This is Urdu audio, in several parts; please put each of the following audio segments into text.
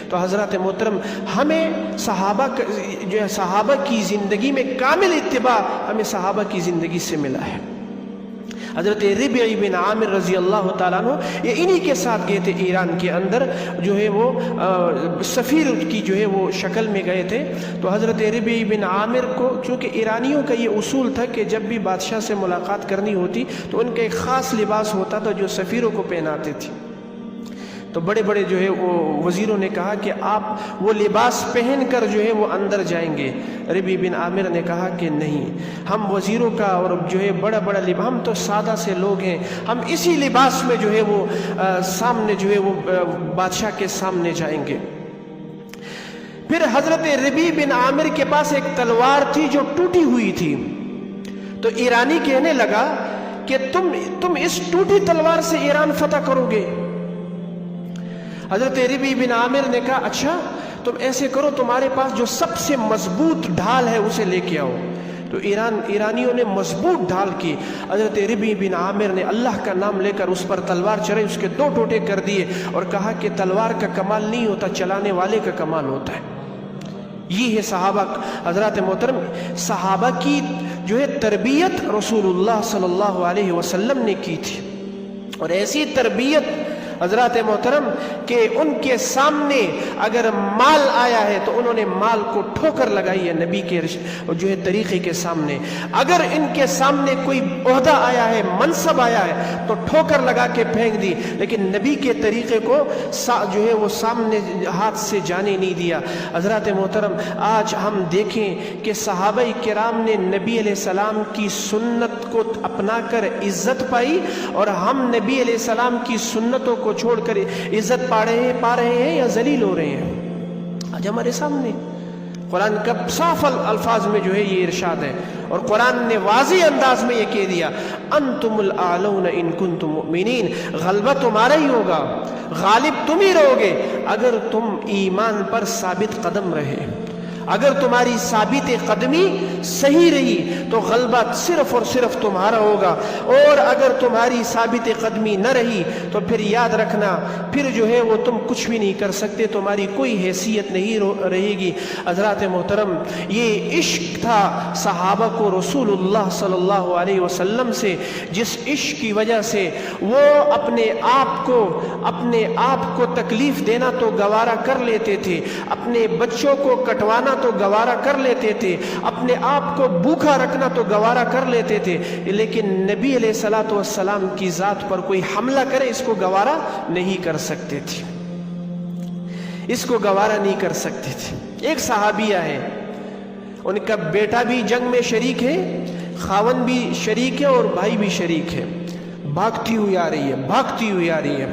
تو حضرات محترم ہمیں صحابہ کی زندگی میں کامل اتباع ہمیں صحابہ کی زندگی سے ملا ہے۔ حضرت ربیع بن عامر رضی اللہ تعالیٰ عنہ یہ انہی کے ساتھ گئے تھے ایران کے اندر، جو ہے وہ سفیر کی جو ہے وہ شکل میں گئے تھے۔ تو حضرت ربیع بن عامر کو، چونکہ ایرانیوں کا یہ اصول تھا کہ جب بھی بادشاہ سے ملاقات کرنی ہوتی تو ان کا ایک خاص لباس ہوتا تھا جو سفیروں کو پہناتے تھے۔ تو بڑے بڑے جو ہے وہ وزیروں نے کہا کہ آپ وہ لباس پہن کر جو ہے وہ اندر جائیں گے۔ ربیع بن عامر نے کہا کہ نہیں، ہم وزیروں کا اور جو ہے بڑا بڑا لباس، ہم تو سادہ سے لوگ ہیں، ہم اسی لباس میں جو ہے وہ سامنے جو ہے وہ بادشاہ کے سامنے جائیں گے۔ پھر حضرت ربیع بن عامر کے پاس ایک تلوار تھی جو ٹوٹی ہوئی تھی، تو ایرانی کہنے لگا کہ تم اس ٹوٹی تلوار سے ایران فتح کرو گے؟ حضرت ربیع بن عامر نے کہا اچھا تم ایسے کرو، تمہارے پاس جو سب سے مضبوط ڈھال ہے اسے لے کے آؤ۔ تو ایرانیوں نے مضبوط ڈھال کی، حضرت ربیع بن عامر نے اللہ کا نام لے کر اس پر تلوار چڑھائی، اس کے 2 ٹوٹے کر دیے اور کہا کہ تلوار کا کمال نہیں ہوتا، چلانے والے کا کمال ہوتا ہے۔ یہ ہے صحابہ۔ حضرات محترم، صحابہ کی جو ہے تربیت رسول اللہ صلی اللہ علیہ وسلم نے کی تھی، اور ایسی تربیت حضرات محترم کہ ان کے سامنے اگر مال آیا ہے تو انہوں نے مال کو ٹھوکر لگائی ہے نبی کے جو ہے طریقے کے سامنے۔ اگر ان کے سامنے کوئی عہدہ آیا ہے، منصب آیا ہے تو ٹھوکر لگا کے پھینک دی، لیکن نبی کے طریقے کو جو ہے وہ سامنے ہاتھ سے جانے نہیں دیا۔ حضرات محترم، آج ہم دیکھیں کہ صحابہ کرام نے نبی علیہ السلام کی سنت کو اپنا کر عزت پائی، اور ہم نبی علیہ السلام کی سنتوں کو چھوڑ کر عزت پا رہے ہیں یا ذلیل ہو رہے ہیں۔ آج ہمارے سامنے قرآن کا صاف الفاظ میں جو ہے یہ ارشاد ہے، اور قرآن نے واضح انداز میں یہ کہہ دیا انتم الاعلون ان کنتم مؤمنین، غلبہ تمہارا ہی ہوگا، غالب تم ہی رہو گے اگر تم ایمان پر ثابت قدم رہے۔ اگر تمہاری ثابت قدمی صحیح رہی تو غلبہ صرف اور صرف تمہارا ہوگا، اور اگر تمہاری ثابت قدمی نہ رہی تو پھر یاد رکھنا پھر جو ہے وہ تم کچھ بھی نہیں کر سکتے، تمہاری کوئی حیثیت نہیں رہے گی۔ حضرات محترم، یہ عشق تھا صحابہ کو رسول اللہ صلی اللہ علیہ وسلم سے، جس عشق کی وجہ سے وہ اپنے آپ کو تکلیف دینا تو گوارا کر لیتے تھے، اپنے بچوں کو کٹوانا تو گوارا کر لیتے تھے، اپنے آپ کو بھوکا رکھنا تو گوارا کر لیتے تھے، لیکن نبی علیہ الصلوۃ والسلام کی ذات پر کوئی حملہ کرے اس کو گوارا نہیں کر سکتے تھے، اس کو گوارا نہیں کر سکتے تھے۔ ایک صحابیہ ہے، ان کا بیٹا بھی جنگ میں شریک ہے، خاون بھی شریک ہے اور بھائی بھی شریک ہے، بھاگتی ہوئی آ رہی ہے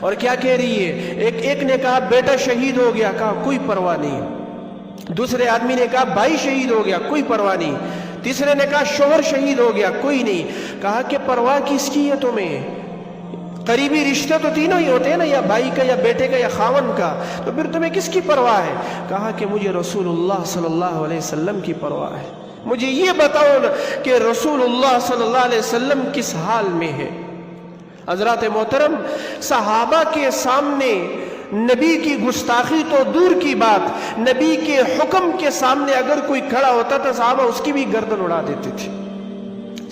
اور کیا کہہ رہی ہے؟ ایک نے کہا بیٹا شہید ہو گیا، کہا کوئی پرواہ نہیں۔ دوسرے آدمی نے کہا بھائی شہید ہو گیا، کوئی پرواہ نہیں۔ تیسرے نے کہا شوہر شہید ہو گیا، کوئی نہیں۔ کہا کہ پرواہ کس کی ہے تمہیں؟ قریبی رشتہ تو تینوں ہی ہوتے ہیں نا، یا بھائی کا یا بیٹے کا یا خاون کا، تو پھر تمہیں کس کی پرواہ ہے؟ کہا کہ مجھے رسول اللہ صلی اللہ علیہ وسلم کی پرواہ ہے، مجھے یہ بتاؤ کہ رسول اللہ صلی اللہ علیہ وسلم کس حال میں ہے۔ حضرات محترم، صحابہ کے سامنے نبی کی گستاخی تو دور کی بات، نبی کے حکم کے سامنے اگر کوئی کھڑا ہوتا تھا صحابہ اس کی بھی گردن اڑا دیتے تھے۔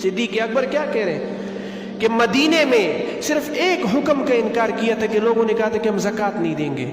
صدیق اکبر کیا کہہ رہے ہیں کہ مدینے میں صرف ایک حکم کا انکار کیا تھا کہ لوگوں نے کہا تھا کہ ہم زکوٰۃ نہیں دیں گے،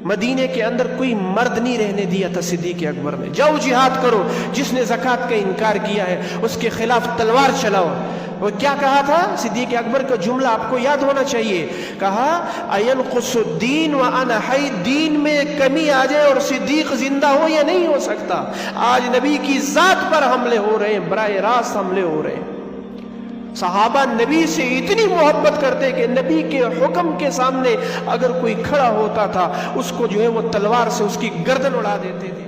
مدینے کے اندر کوئی مرد نہیں رہنے دیا تھا صدیق اکبر نے، جاؤ جہاد کرو، جس نے زکوٰۃ کا انکار کیا ہے اس کے خلاف تلوار چلاؤ۔ وہ کیا کہا تھا؟ صدیق اکبر کا جملہ آپ کو یاد ہونا چاہیے، کہا اَيَنْقُصُ الدِّينُ وَأَنَا حَيٌّ، دین میں کمی آ جائے اور صدیق زندہ ہو یا نہیں ہو سکتا۔ آج نبی کی ذات پر حملے ہو رہے ہیں، براہ راست حملے ہو رہے ہیں۔ صحابہ نبی سے اتنی محبت کرتے کہ نبی کے حکم کے سامنے اگر کوئی کھڑا ہوتا تھا اس کو جو ہے وہ تلوار سے اس کی گردن اڑا دیتے تھے۔